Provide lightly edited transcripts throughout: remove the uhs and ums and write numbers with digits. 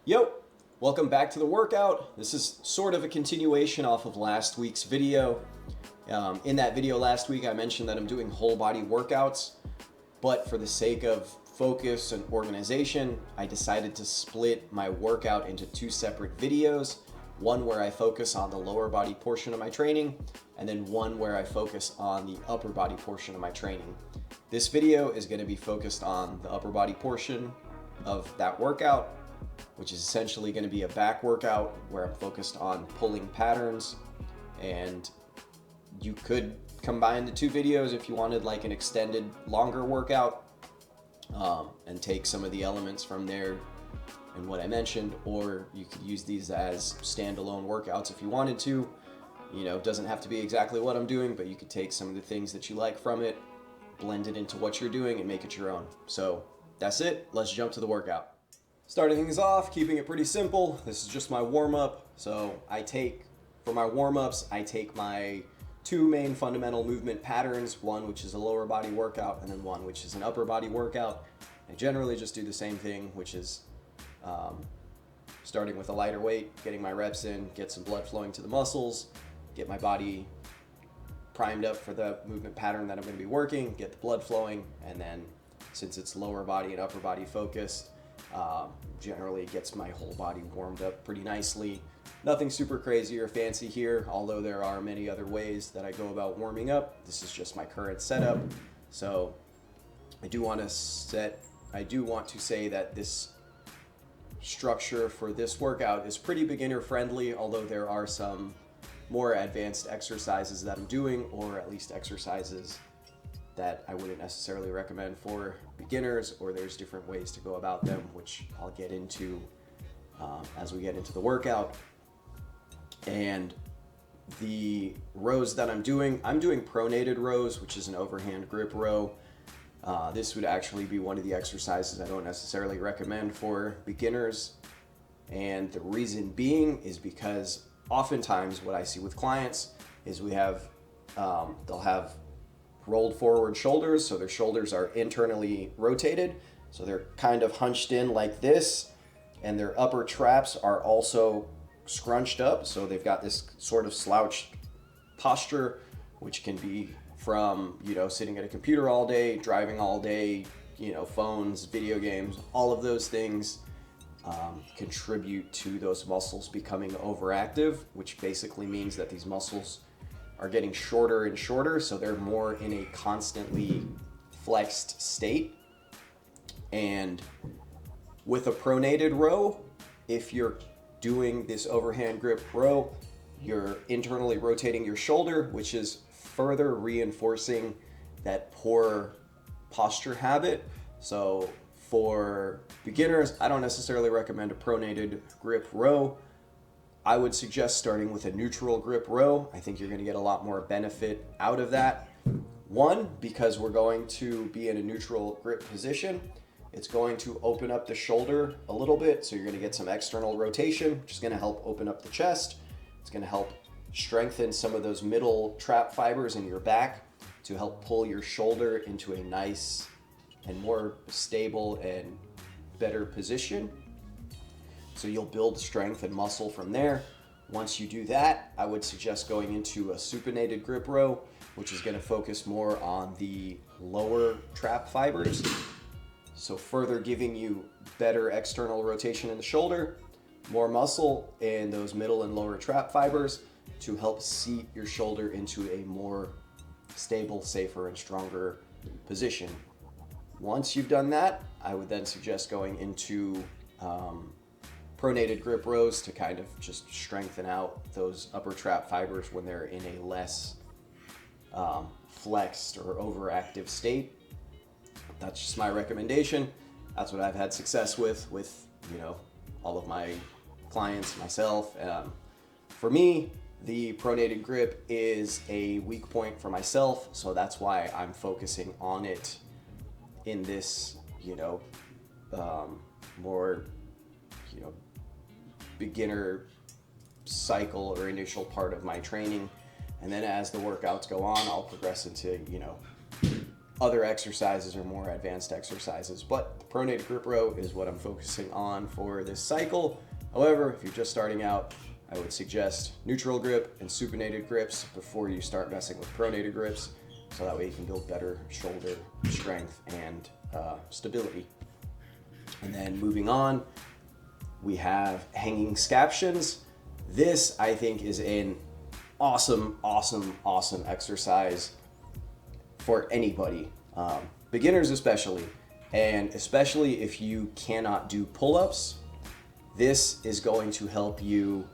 Yo, welcome back to the workout. This is sort of a continuation off of last week's video. In that video last week, I mentioned that I'm doing whole body workouts, but for the sake of focus and organization, I decided to split my workout into two separate videos. One where I focus on the lower body portion of my training, and then one where I focus on the upper body portion of my training. This video is going to be focused on the upper body portion of that workout, which is essentially going to be a back workout where I'm focused on pulling patterns. And you could combine the two videos if you wanted like an extended, longer workout, and take some of the elements from there and what I mentioned, or you could use these as standalone workouts if you wanted to. You know, it doesn't have to be exactly what I'm doing, but you could take some of the things that you like from it, blend it into what you're doing, and make it your own. So that's it. Let's jump to the workout. Starting things off, keeping it pretty simple. This is just my warm-up. So for my warm-ups, I take my two main fundamental movement patterns, one which is a lower body workout, and then one which is an upper body workout. I generally just do the same thing, which is starting with a lighter weight, getting my reps in, get some blood flowing to the muscles, get my body primed up for the movement pattern that I'm going to be working, get the blood flowing, and then since it's lower body and upper body focused, generally gets my whole body warmed up pretty nicely. Nothing super crazy or fancy here, although there are many other ways that I go about warming up. This is just my current setup. So I do want to say that this structure for this workout is pretty beginner friendly, although there are some more advanced exercises that I'm doing, or at least exercises that I wouldn't necessarily recommend for beginners, or there's different ways to go about them, which I'll get into as we get into the workout. And the rows that I'm doing pronated rows, which is an overhand grip row. This would actually be one of the exercises I don't necessarily recommend for beginners. And the reason being is because oftentimes what I see with clients is they'll have rolled forward shoulders, so their shoulders are internally rotated, so they're kind of hunched in like this, and their upper traps are also scrunched up, so they've got this sort of slouched posture, which can be from, sitting at a computer all day, driving all day, phones, video games, all of those things contribute to those muscles becoming overactive, which basically means that these muscles are getting shorter and shorter, so they're more in a constantly flexed state. And with a pronated row, if you're doing this overhand grip row, you're internally rotating your shoulder, which is further reinforcing that poor posture habit. So for beginners, I don't necessarily recommend a pronated grip row. I would suggest starting with a neutral grip row. I think you're going to get a lot more benefit out of that. One, because we're going to be in a neutral grip position. It's going to open up the shoulder a little bit, so you're going to get some external rotation, which is going to help open up the chest. It's going to help strengthen some of those middle trap fibers in your back to help pull your shoulder into a nice and more stable and better position. So you'll build strength and muscle from there. Once you do that, I would suggest going into a supinated grip row, which is going to focus more on the lower trap fibers. So further giving you better external rotation in the shoulder, more muscle in those middle and lower trap fibers to help seat your shoulder into a more stable, safer, and stronger position. Once you've done that, I would then suggest going into pronated grip rows to kind of just strengthen out those upper trap fibers when they're in a less flexed or overactive state. That's just my recommendation. That's what I've had success with all of my clients, myself. For me, the pronated grip is a weak point for myself, so that's why I'm focusing on it in this, more, beginner cycle or initial part of my training. And then as the workouts go on, I'll progress into, other exercises or more advanced exercises. But the pronated grip row is what I'm focusing on for this cycle. However, if you're just starting out, I would suggest neutral grip and supinated grips before you start messing with pronated grips, so that way you can build better shoulder strength and stability. And then moving on, we have hanging scaptions. This, I think, is an awesome exercise for anybody, beginners especially, and especially if you cannot do pull-ups. This is going to help you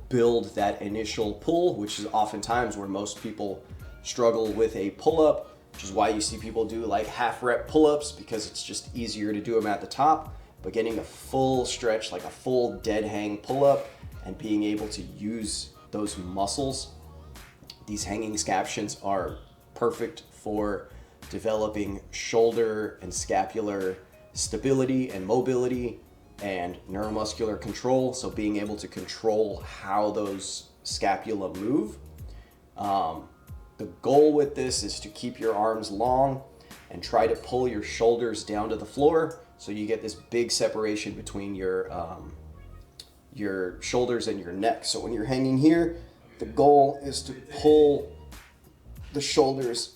build that initial pull, which is oftentimes where most people struggle with a pull-up, which is why you see people do like half rep pull-ups, because it's just easier to do them at the top. But getting a full stretch, like a full dead hang pull-up, and being able to use those muscles, these hanging scaptions are perfect for developing shoulder and scapular stability and mobility and neuromuscular control. So being able to control how those scapula move. The goal with this is to keep your arms long and try to pull your shoulders down to the floor, so you get this big separation between your shoulders and your neck. So when you're hanging here, the goal is to pull the shoulders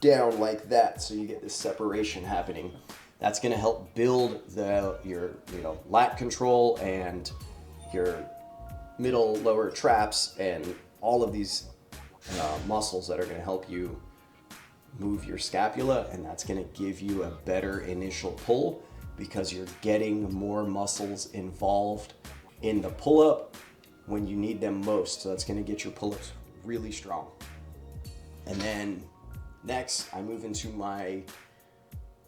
down like that, so you get this separation happening. That's going to help build your lat control and your middle lower traps and all of these muscles that are going to help you move your scapula, and that's going to give you a better initial pull because you're getting more muscles involved in the pull-up when you need them most. So that's going to get your pull-ups really strong. And then next, I move into my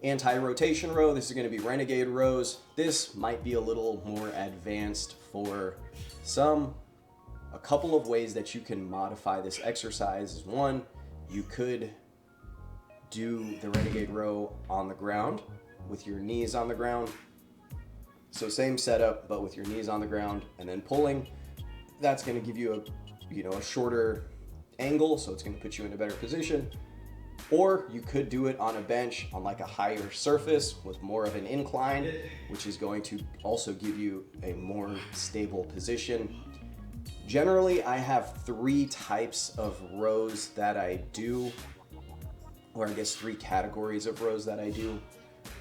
anti-rotation row. This is going to be renegade rows. This might be a little more advanced for some. A couple of ways that you can modify this exercise is, one, you could do the renegade row on the ground with your knees on the ground. So same setup, but with your knees on the ground and then pulling. That's going to give you a shorter angle, so it's going to put you in a better position. Or you could do it on a bench on like a higher surface with more of an incline, which is going to also give you a more stable position. Generally, I have 3 types of rows that I do, or I guess 3 categories of rows that I do.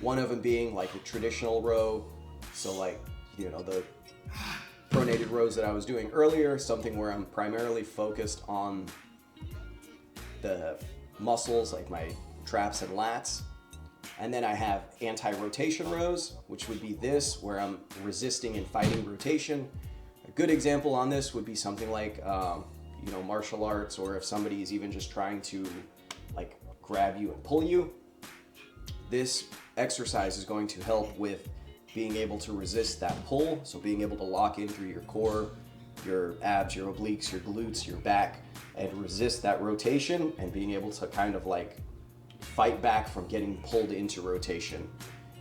One of them being like a traditional row, so like, the pronated rows that I was doing earlier, something where I'm primarily focused on the muscles like my traps and lats. And then I have anti-rotation rows, which would be this, where I'm resisting and fighting rotation. A good example on this would be something like, martial arts, or if somebody is even just trying to like grab you and pull you. This exercise is going to help with being able to resist that pull. So being able to lock in through your core, your abs, your obliques, your glutes, your back, and resist that rotation, and being able to kind of like fight back from getting pulled into rotation.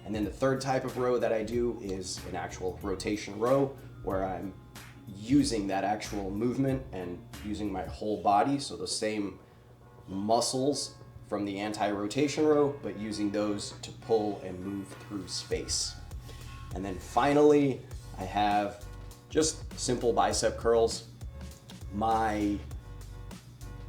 And then the third type of row that I do is an actual rotation row, where I'm using that actual movement and using my whole body, so the same muscles from the anti-rotation row, but using those to pull and move through space. And then finally, I have just simple bicep curls. My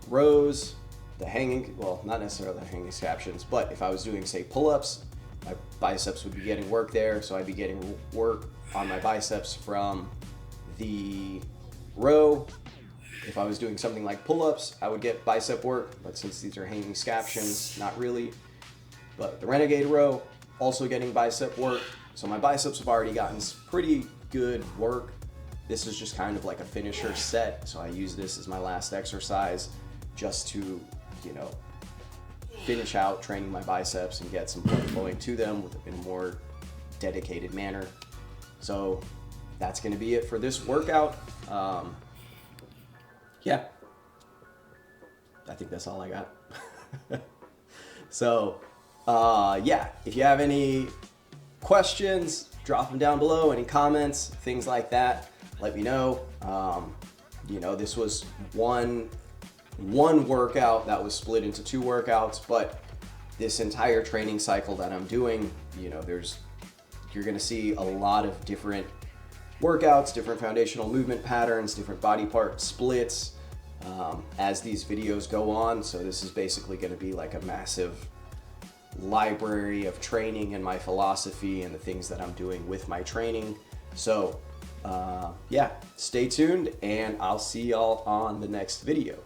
rows, not necessarily the hanging scaptions, but if I was doing, say, pull-ups, my biceps would be getting work there, so I'd be getting work on my biceps from the row. If I was doing something like pull-ups, I would get bicep work, but since these are hanging scaptions, not really. But the renegade row, also getting bicep work. So my biceps have already gotten pretty good work. This is just kind of like a finisher set, so I use this as my last exercise just to, finish out training my biceps and get some blood flowing to them in a more dedicated manner. So that's going to be it for this workout. Yeah, I think that's all I got. So, if you have any questions, drop them down below, any comments, things like that, let me know. This was one workout that was split into 2 workouts, but this entire training cycle that I'm doing, you're gonna see a lot of different workouts, different foundational movement patterns, different body part splits as these videos go on. So this is basically gonna be like a massive library of training and my philosophy and the things that I'm doing with my training. So yeah, stay tuned and I'll see y'all on the next video.